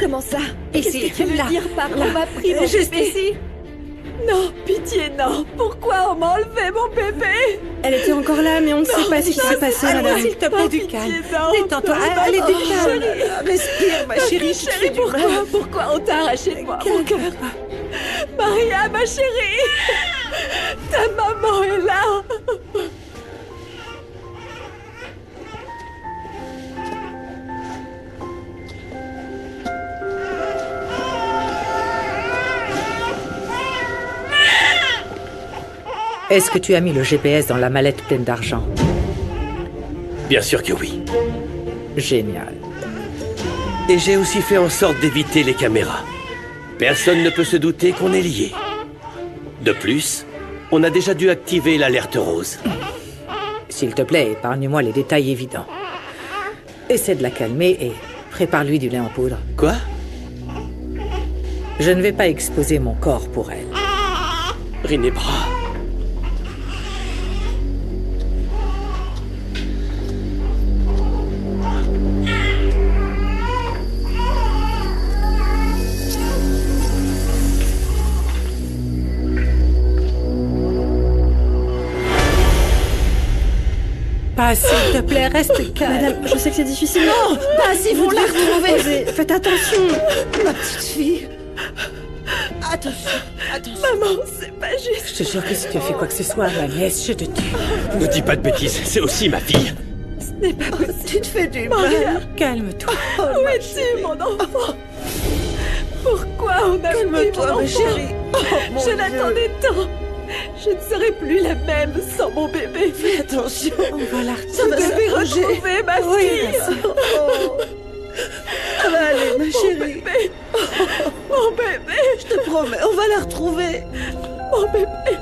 Comment ça? Ici, Qu'est-ce que tu veux là, dire par là. on m'a pris mon Juste bébé? ici. Non, pitié, non. Pourquoi on m'a enlevé mon bébé? Elle était encore là, mais on ne sait pas ce qui s'est passé, Allez, madame. s'il te plaît, du pitié, calme. non. Détends-toi. Non, Allez, non, du calme. chérie. Respire, ma chérie. Chérie, pourquoi on t'a arraché de moi mon cœur? Maria, ma chérie. Ta maman est là. Est-ce que tu as mis le GPS dans la mallette pleine d'argent? Bien sûr que oui. Génial. Et j'ai aussi fait en sorte d'éviter les caméras. Personne ne peut se douter qu'on est liés. De plus, on a déjà dû activer l'alerte rose. S'il te plaît, épargne-moi les détails évidents. Essaie de la calmer et prépare-lui du lait en poudre. Quoi? Je ne vais pas exposer mon corps pour elle. Rinebra. Pas, s'il te plaît, reste calme. Madame, je sais que c'est difficile. Non, Bah, si vous la retrouvez. Faites attention. Ma petite fille. Attention. Maman, c'est pas juste. Je te jure que si tu as fait quoi que ce soit à ma nièce, je te tue. Ne dis pas de bêtises, c'est aussi ma fille. Ce n'est pas possible. Tu te fais du Maria, Calme-toi. où es-tu, mon enfant? Pourquoi on a pris mon enfant? ma chérie. Je l'attendais tant. Je ne serai plus la même sans mon bébé. Fais attention. On va la Je devais retrouver ma fille. Allez, ma Mon chérie. bébé. Mon bébé. Je te promets, on va la retrouver. Mon bébé.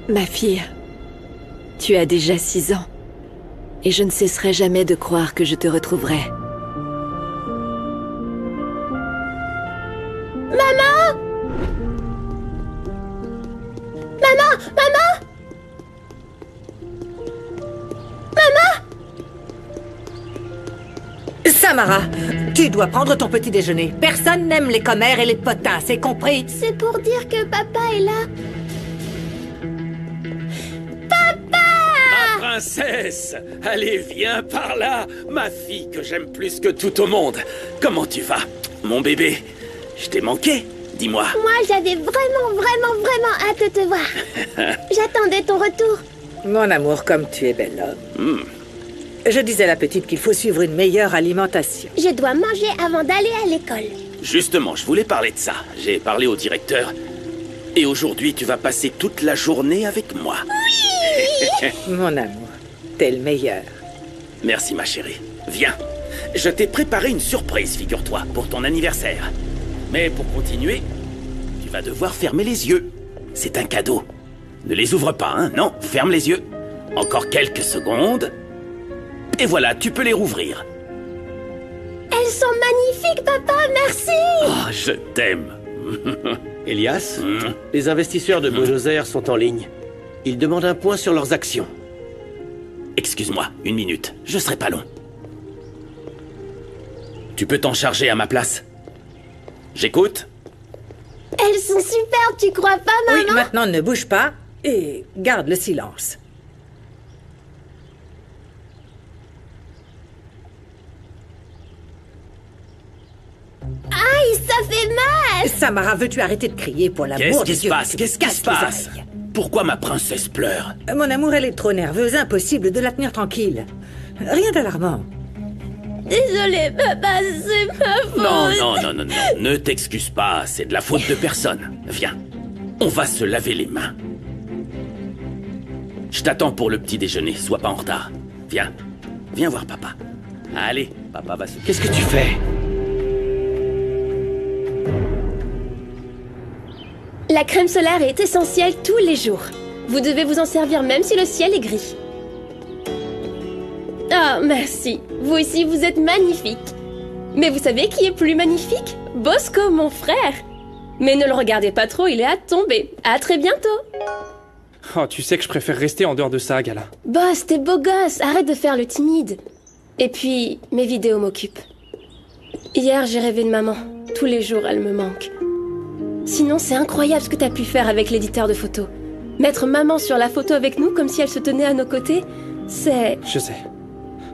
Ma fille, tu as déjà 6 ans. Et je ne cesserai jamais de croire que je te retrouverai. Samara, tu dois prendre ton petit déjeuner. Personne n'aime les commères et les potins, c'est compris? C'est pour dire que papa est là. Ma princesse! Allez, viens par là, ma fille que j'aime plus que tout au monde. Comment tu vas, mon bébé? Je t'ai manqué, dis-moi. Moi, j'avais vraiment hâte de te voir. J'attendais ton retour. Mon amour, comme tu es bel homme. Je disais à la petite qu'il faut suivre une meilleure alimentation. Je dois manger avant d'aller à l'école. Justement, je voulais parler de ça. J'ai parlé au directeur. Et aujourd'hui, tu vas passer toute la journée avec moi. Mon amour, t'es le meilleur. Merci, ma chérie. Viens. Je t'ai préparé une surprise, figure-toi, pour ton anniversaire. Mais pour continuer, tu vas devoir fermer les yeux. C'est un cadeau. Ne les ouvre pas, hein? Non, ferme les yeux. Encore quelques secondes. Et voilà, tu peux les rouvrir. Elles sont magnifiques, papa, merci. Oh, je t'aime. Elias, les investisseurs de Buenos Aires sont en ligne. Ils demandent un point sur leurs actions. Excuse-moi, 1 minute. Je serai pas long. Tu peux t'en charger à ma place? J'écoute? Elles sont superbes, tu crois pas, maman? Oui, maintenant ne bouge pas et garde le silence. Aïe, ça fait mal. Samara, veux-tu arrêter de crier pour l'amour Qu'est-ce de qui se Dieu? passe? Tu Qu'est-ce me qui casses se les passe? oreilles. Pourquoi ma princesse pleure? Mon amour, elle est trop nerveuse, impossible de la tenir tranquille. Rien d'alarmant. Désolée, papa, c'est ma faute. Non, ne t'excuse pas, c'est de la faute de personne. Viens, on va se laver les mains. Je t'attends pour le petit déjeuner, sois pas en retard. Viens voir papa. Allez, papa va se... Qu'est-ce que tu fais? La crème solaire est essentielle tous les jours. Vous devez vous en servir même si le ciel est gris. Ah, merci. Vous aussi, vous êtes magnifique. Mais vous savez qui est plus magnifique? Bosco, mon frère. Mais ne le regardez pas trop, il est à tomber. À très bientôt. Oh, tu sais que je préfère rester en dehors de ça, Gala. Boss, t'es beau gosse, arrête de faire le timide. Et puis, mes vidéos m'occupent. Hier, j'ai rêvé de maman. Tous les jours, elle me manque. Sinon, c'est incroyable ce que t'as pu faire avec l'éditeur de photos. Mettre maman sur la photo avec nous comme si elle se tenait à nos côtés, c'est... Je sais.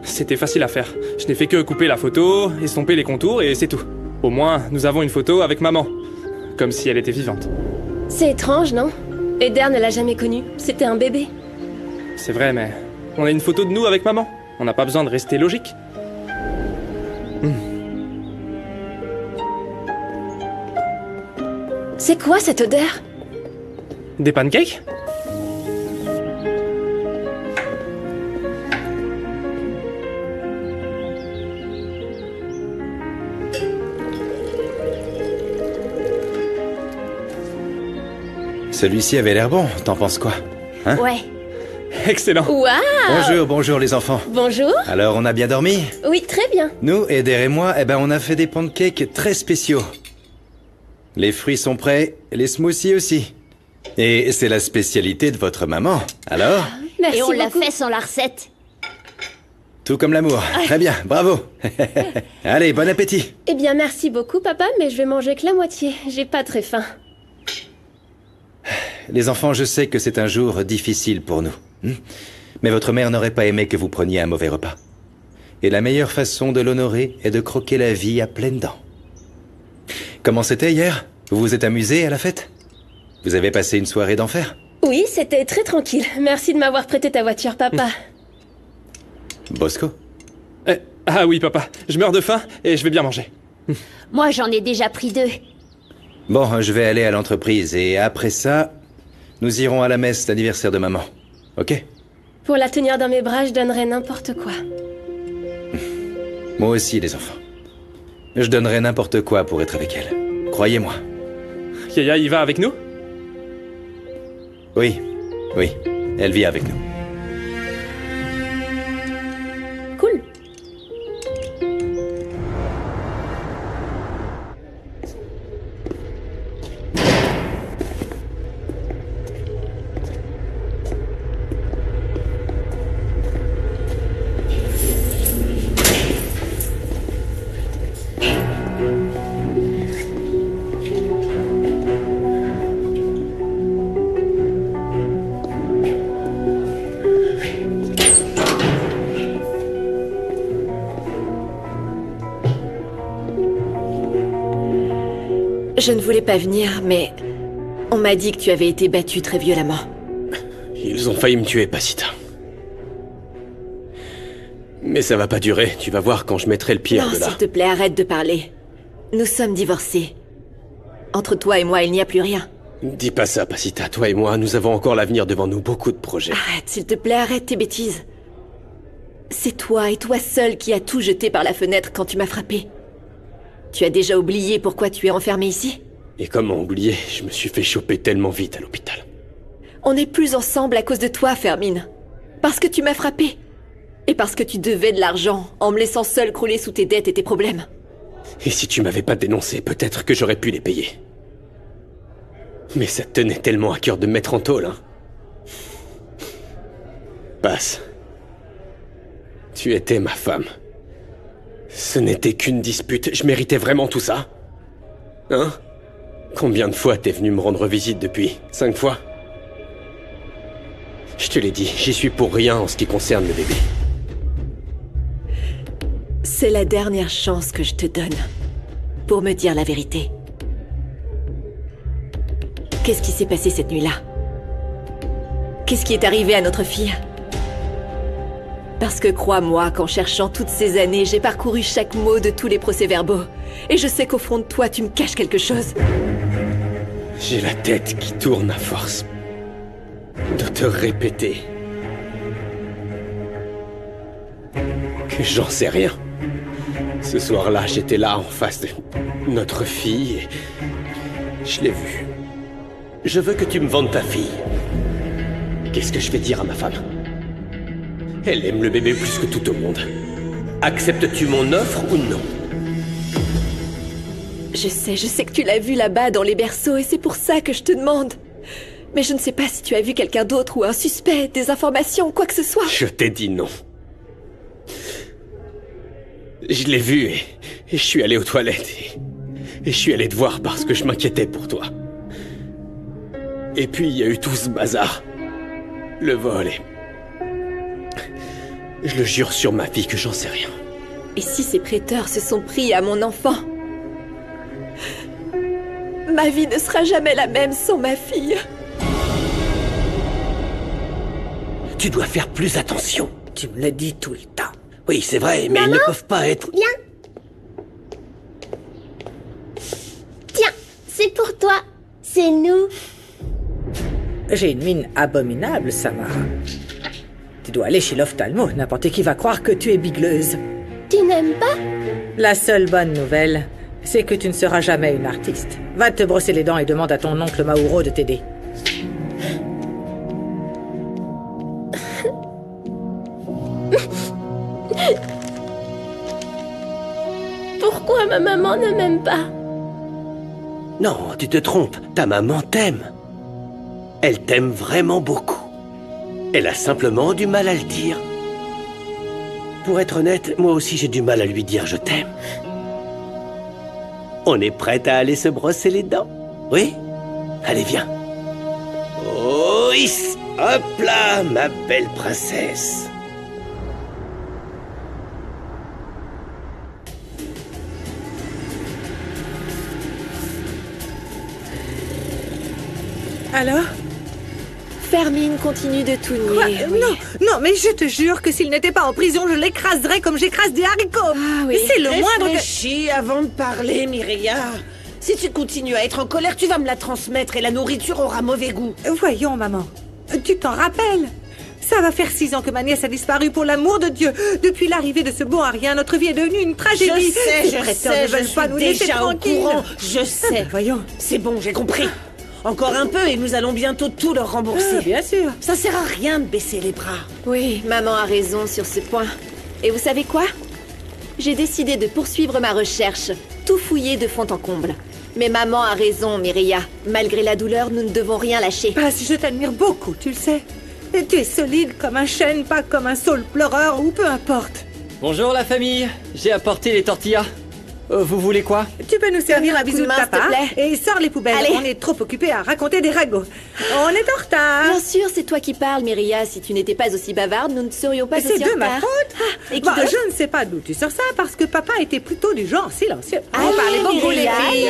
C'était facile à faire. Je n'ai fait que couper la photo, estomper les contours et c'est tout. Au moins, nous avons une photo avec maman. Comme si elle était vivante. C'est étrange, non? Eder ne l'a jamais connue. C'était un bébé. C'est vrai, mais on a une photo de nous avec maman. On n'a pas besoin de rester logique. C'est quoi cette odeur? Des pancakes? Celui-ci avait l'air bon, t'en penses quoi? Hein? Ouais. Excellent. Waouh! Bonjour les enfants. Bonjour. Alors, on a bien dormi? Oui, très bien. Nous, Eder et moi, on a fait des pancakes très spéciaux. Les fruits sont prêts, les smoothies aussi. Et c'est la spécialité de votre maman, alors? Merci Et on l'a beaucoup. fait sans la recette. Tout comme l'amour. Très bien, bravo. Allez, bon appétit. Eh bien, merci beaucoup, papa, mais je vais manger que la moitié. J'ai pas très faim. Les enfants, je sais que c'est un jour difficile pour nous. Mais votre mère n'aurait pas aimé que vous preniez un mauvais repas. Et la meilleure façon de l'honorer est de croquer la vie à pleines dents. Comment c'était hier? Vous vous êtes amusés à la fête? Vous avez passé une soirée d'enfer? Oui, c'était très tranquille. Merci de m'avoir prêté ta voiture, papa. Bosco? Ah oui, papa. Je meurs de faim et je vais bien manger. Moi, j'en ai déjà pris 2. Bon, je vais aller à l'entreprise et après ça, nous irons à la messe d'anniversaire de maman. Ok? Pour la tenir dans mes bras, je donnerais n'importe quoi. Moi aussi, les enfants. Je donnerais n'importe quoi pour être avec elle. Croyez-moi. Yaya, il va avec nous? Oui, elle vit avec nous. Cool. Je ne voulais pas venir, mais on m'a dit que tu avais été battu très violemment. Ils ont failli me tuer, Pasita. Mais ça va pas durer, tu vas voir quand je mettrai le pied Non, de là. s'il te plaît, arrête de parler. Nous sommes divorcés. Entre toi et moi, il n'y a plus rien. Dis pas ça, Pasita, toi et moi, nous avons encore l'avenir devant nous, beaucoup de projets. Arrête, s'il te plaît, arrête tes bêtises. C'est toi et toi seul qui as tout jeté par la fenêtre quand tu m'as frappé. Tu as déjà oublié pourquoi tu es enfermé ici? Et comment oublier, je me suis fait choper tellement vite à l'hôpital. On n'est plus ensemble à cause de toi, Fermine. Parce que tu m'as frappé. Et parce que tu devais de l'argent en me laissant seule crouler sous tes dettes et tes problèmes. Et si tu m'avais pas dénoncé, peut-être que j'aurais pu les payer. Mais ça te tenait tellement à cœur de me mettre en tôle, hein. Passe. Tu étais ma femme. Ce n'était qu'une dispute, je méritais vraiment tout ça? Hein? Combien de fois t'es venu me rendre visite depuis? 5 fois? Je te l'ai dit, j'y suis pour rien en ce qui concerne le bébé. C'est la dernière chance que je te donne pour me dire la vérité. Qu'est-ce qui s'est passé cette nuit-là? Qu'est-ce qui est arrivé à notre fille? Parce que crois-moi qu'en cherchant toutes ces années, j'ai parcouru chaque mot de tous les procès-verbaux. Et je sais qu'au fond de toi, tu me caches quelque chose. J'ai la tête qui tourne à force de te répéter que j'en sais rien. Ce soir-là, j'étais là en face de notre fille et je l'ai vue. Je veux que tu me vendes ta fille. Qu'est-ce que je vais dire à ma femme? Elle aime le bébé plus que tout au monde. Acceptes-tu mon offre ou non? Je sais que tu l'as vu là-bas dans les berceaux et c'est pour ça que je te demande. Mais je ne sais pas si tu as vu quelqu'un d'autre ou un suspect, des informations, quoi que ce soit. Je t'ai dit non. Je l'ai vu et je suis allé aux toilettes et je suis allé te voir parce que je m'inquiétais pour toi. Et puis il y a eu tout ce bazar. Le vol et... Je le jure sur ma vie que j'en sais rien. Et si ces prêteurs se sont pris à mon enfant? Ma vie ne sera jamais la même sans ma fille. Tu dois faire plus attention. Tu me le dis tout le temps. Oui, c'est vrai, mais ils ne peuvent pas être... Viens. Tiens, c'est pour toi. C'est nous. J'ai une mine abominable, Samara. Tu dois aller chez l'ophtalmo. N'importe qui va croire que tu es bigleuse. Tu n'aimes pas? La seule bonne nouvelle, c'est que tu ne seras jamais une artiste. Va te brosser les dents et demande à ton oncle Mauro de t'aider. Pourquoi ma maman ne m'aime pas? Non, tu te trompes. Ta maman t'aime. Elle t'aime vraiment beaucoup. Elle a simplement du mal à le dire. Pour être honnête, moi aussi j'ai du mal à lui dire je t'aime. On est prête à aller se brosser les dents? Oui? Allez, viens. Oh, hop là, ma belle princesse. Alors? Fermine continue de tout nier. Oui. Non, mais je te jure que s'il n'était pas en prison, je l'écraserais comme j'écrase des haricots. Ah oui. C'est le moindre... Réfléchis avant de parler, Mireia. Si tu continues à être en colère, tu vas me la transmettre et la nourriture aura mauvais goût. Voyons, maman. Tu t'en rappelles? Ça va faire 6 ans que ma nièce a disparu, pour l'amour de Dieu. Depuis l'arrivée de ce bon à rien, notre vie est devenue une tragédie. Je sais, je suis déjà au courant. Je sais. Voyons. C'est bon, j'ai compris. Encore un peu et nous allons bientôt tout leur rembourser. Bien sûr. Ça sert à rien de baisser les bras. Oui, maman a raison sur ce point. Et vous savez quoi? J'ai décidé de poursuivre ma recherche, tout fouiller de fond en comble. Mais maman a raison, Mireia. Malgré la douleur, nous ne devons rien lâcher. Parce que je t'admire beaucoup, tu le sais. Et tu es solide comme un chêne, pas comme un saule pleureur ou peu importe. Bonjour la famille, j'ai apporté les tortillas. Vous voulez quoi? Tu peux nous servir un bisou de main, s'il te papa plaît. et sors les poubelles. Allez. On est trop occupés à raconter des ragots. On est en retard. Bien sûr, c'est toi qui parles, Mireia. Si tu n'étais pas aussi bavarde, nous ne serions pas C'est aussi en de ma retard. faute. Ah, et qui Bon, d'autre? je ne sais pas d'où tu sors ça, parce que papa était plutôt du genre silencieux. Allez, On parlait beaucoup les Mireia, filles.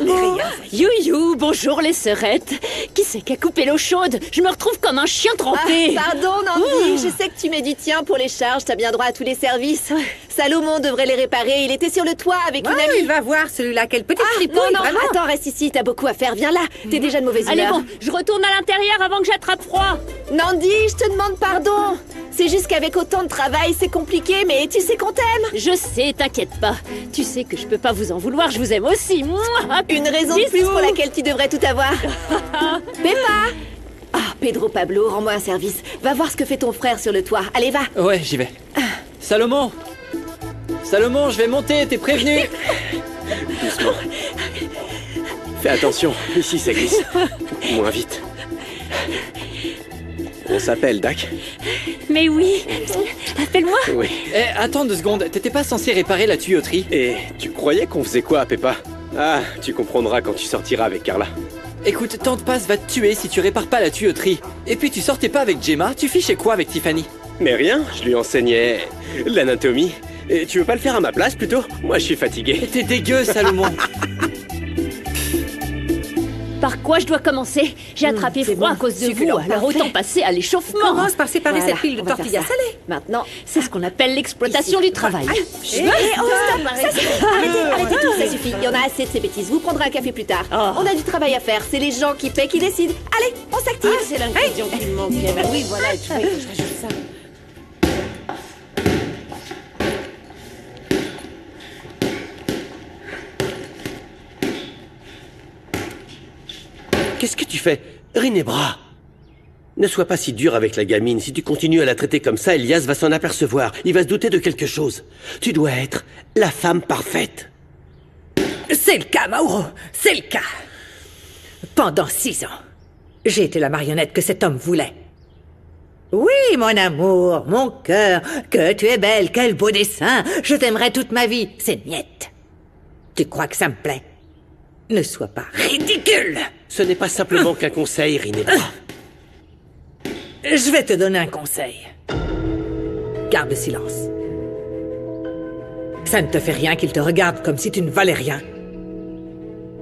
Beaucoup. You, bonjour les sœurettes. Qui c'est qui a coupé l'eau chaude? Je me retrouve comme un chien trempé. Ah, pardon, Nandi. Je sais que tu mets du tien pour les charges. T'as bien droit à tous les services. Salomon devrait les réparer. Il était sur le toit avec une amie. Il va voir celui-là. Quelle petite Non, fripouille, non, vraiment. attends, reste ici. T'as beaucoup à faire. Viens là. T'es déjà de mauvaise Allez humeur. bon, je retourne à l'intérieur avant que j'attrape froid. Nandi, je te demande pardon. C'est juste qu'avec autant de travail, c'est compliqué, mais tu sais qu'on t'aime. Je sais, t'inquiète pas. Tu sais que je peux pas vous en vouloir, je vous aime aussi. Mouah. Une raison de plus pour laquelle tu devrais tout avoir. Peppa! Ah, Pedro Pablo, rends-moi un service. Va voir ce que fait ton frère sur le toit. Allez, va. Ouais, j'y vais. Salomon Salomon, je vais monter, t'es prévenu. Doucement. Fais attention, ici ça glisse. Moins vite. On s'appelle, Dak? Mais oui, appelle-moi. Oui. Eh, attends 2 secondes, t'étais pas censé réparer la tuyauterie? Et tu croyais qu'on faisait quoi, Peppa? Ah, tu comprendras quand tu sortiras avec Carla. Écoute, Tante Passe va te tuer si tu répares pas la tuyauterie. Et puis tu sortais pas avec Gemma, tu fichais quoi avec Tiffany? Mais rien, je lui enseignais l'anatomie. Et tu veux pas le faire à ma place, plutôt? Moi, je suis fatigué. T'es dégueu, Salomon. Par quoi je dois commencer? J'ai attrapé froid à cause de vous, Succulent, alors parfait. autant passer à l'échauffement. Commence par séparer Voilà, cette pile de on va faire tortillas ça. salées. Maintenant, C'est ce qu'on appelle l'exploitation du travail. oh, stop. Arrêtez tout, ça suffit. Il y en a assez de ces bêtises. Vous prendrez un café plus tard. On a du travail à faire. C'est les gens qui paient qui décident. Allez, on s'active. C'est l'ingrédient qui me manquait. Bah oui, voilà, et tu vois, je rajoute ça. Qu'est-ce que tu fais? Rinebra! Ne sois pas si dur avec la gamine. Si tu continues à la traiter comme ça, Elias va s'en apercevoir. Il va se douter de quelque chose. Tu dois être la femme parfaite. C'est le cas, Mauro, c'est le cas. Pendant 6 ans, j'ai été la marionnette que cet homme voulait. Oui, mon amour, mon cœur, que tu es belle, quel beau dessin, je t'aimerai toute ma vie, c'est niette. Tu crois que ça me plaît? Ne sois pas ridicule. Ce n'est pas simplement qu'un conseil, Rinebra. Je vais te donner un conseil. Garde silence. Ça ne te fait rien qu'il te regarde comme si tu ne valais rien.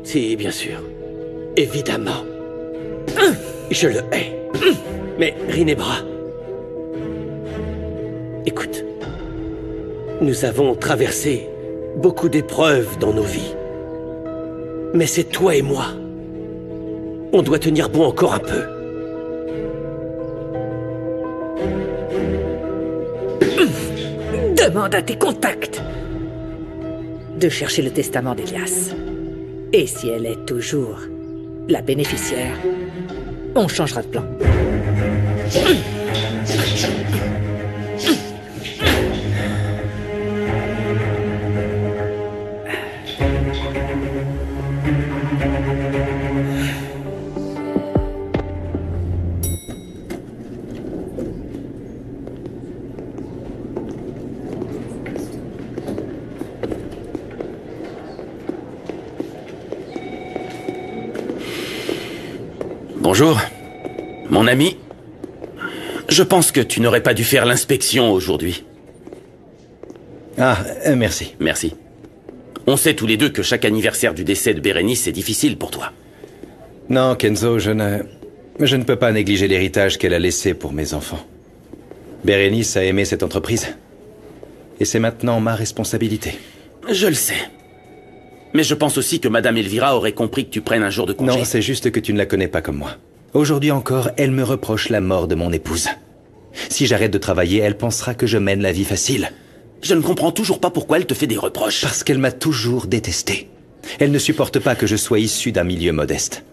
Si, bien sûr. Évidemment. Je le hais. Mais, Rinebra... Écoute. Nous avons traversé beaucoup d'épreuves dans nos vies. Mais c'est toi et moi. On doit tenir bon encore un peu. Demande à tes contacts de chercher le testament d'Elias. Et si elle est toujours la bénéficiaire, on changera de plan. Bonjour, mon ami. Je pense que tu n'aurais pas dû faire l'inspection aujourd'hui. Ah, merci. Merci. On sait tous les deux que chaque anniversaire du décès de Bérénice est difficile pour toi. Non, Kenzo, je ne peux pas négliger l'héritage qu'elle a laissé pour mes enfants. Bérénice a aimé cette entreprise. Et c'est maintenant ma responsabilité. Je le sais. Mais je pense aussi que Madame Elvira aurait compris que tu prennes un jour de congé. Non, c'est juste que tu ne la connais pas comme moi. Aujourd'hui encore, elle me reproche la mort de mon épouse. Si j'arrête de travailler, elle pensera que je mène la vie facile. Je ne comprends toujours pas pourquoi elle te fait des reproches. Parce qu'elle m'a toujours détesté. Elle ne supporte pas que je sois issu d'un milieu modeste.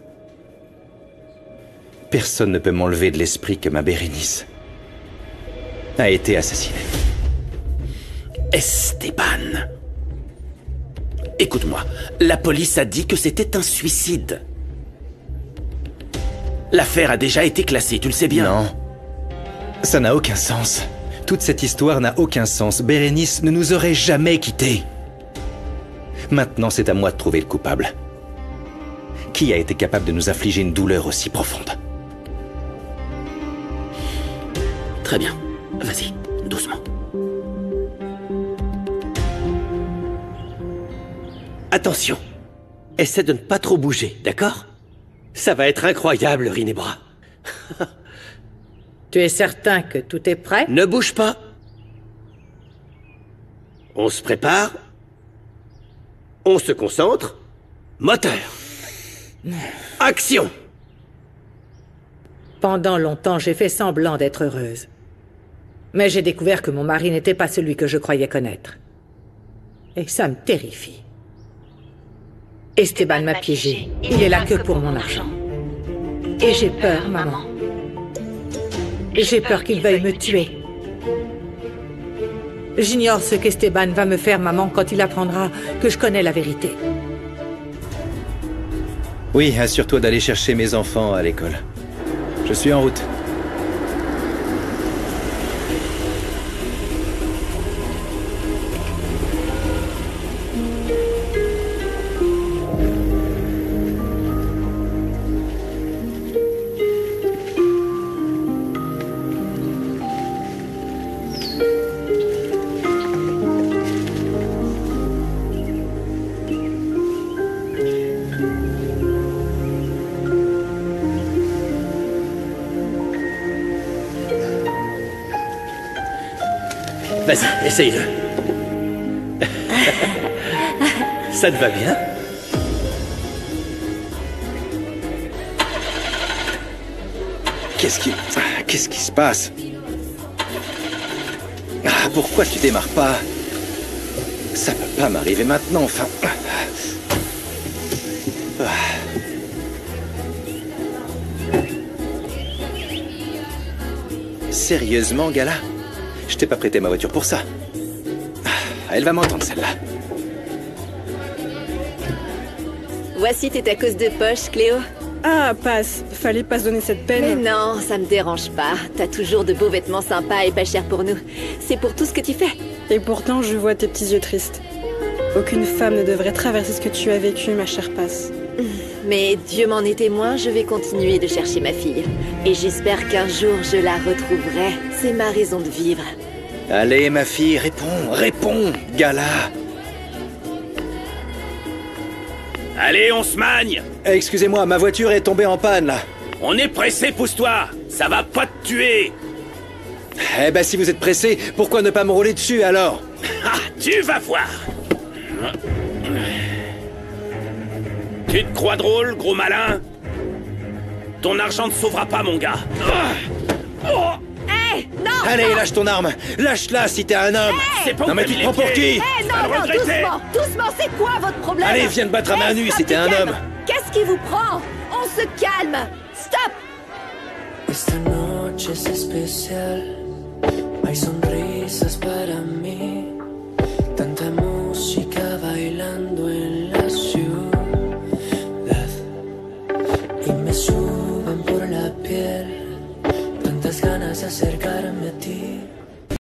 Personne ne peut m'enlever de l'esprit que ma Bérénice a été assassinée. Esteban. Écoute-moi, la police a dit que c'était un suicide. L'affaire a déjà été classée, tu le sais bien. Non. Ça n'a aucun sens. Toute cette histoire n'a aucun sens. Bérénice ne nous aurait jamais quittés. Maintenant, c'est à moi de trouver le coupable. Qui a été capable de nous infliger une douleur aussi profonde? Très bien. Vas-y, doucement. Attention. Essaie de ne pas trop bouger, d'accord? Ça va être incroyable, Rinebra. Tu es certain que tout est prêt? Ne bouge pas. On se prépare. On se concentre. Moteur. Action. Pendant longtemps, j'ai fait semblant d'être heureuse. Mais j'ai découvert que mon mari n'était pas celui que je croyais connaître. Et ça me terrifie. Esteban m'a piégée. Il est là que pour mon argent. Et j'ai peur, maman. J'ai peur qu'il veuille me tuer. J'ignore ce qu'Esteban va me faire, maman, quand il apprendra que je connais la vérité. Oui, assure-toi d'aller chercher mes enfants à l'école. Je suis en route. Vas-y, essaye-le. Ça te va bien? Qu'est-ce qui se passe? Ah, pourquoi tu démarres pas? Ça peut pas m'arriver maintenant, enfin... Sérieusement, Gala? Je t'ai pas prêté ma voiture pour ça. Elle va m'entendre, celle-là. Voici tes tacos de poche, Cléo. Ah, passe. Fallait pas se donner cette peine. Mais non, ça me dérange pas. T'as toujours de beaux vêtements sympas et pas chers pour nous. C'est pour tout ce que tu fais. Et pourtant, je vois tes petits yeux tristes. Aucune femme ne devrait traverser ce que tu as vécu, ma chère Passe. Mais Dieu m'en est témoin, je vais continuer de chercher ma fille. Et j'espère qu'un jour je la retrouverai. C'est ma raison de vivre. Allez, ma fille, réponds, Gala. Allez, on se magne. Excusez-moi, ma voiture est tombée en panne, là. On est pressé, pousse-toi. Ça va pas te tuer. Eh ben, si vous êtes pressé, pourquoi ne pas me rouler dessus, alors? Ah, tu vas voir. Tu te crois drôle, gros malin? Ton argent ne sauvera pas, mon gars. Hé, non! Allez, lâche ton arme. Lâche-la si t'es un homme. C'est pas Non, mais tu te prends pour qui? Non, doucement, c'est quoi votre problème? Allez, viens te battre à main nue si t'es un homme. Qu'est-ce qui vous prend? On se calme. Stop! Esta noche es especial, hay sonrisas para mí.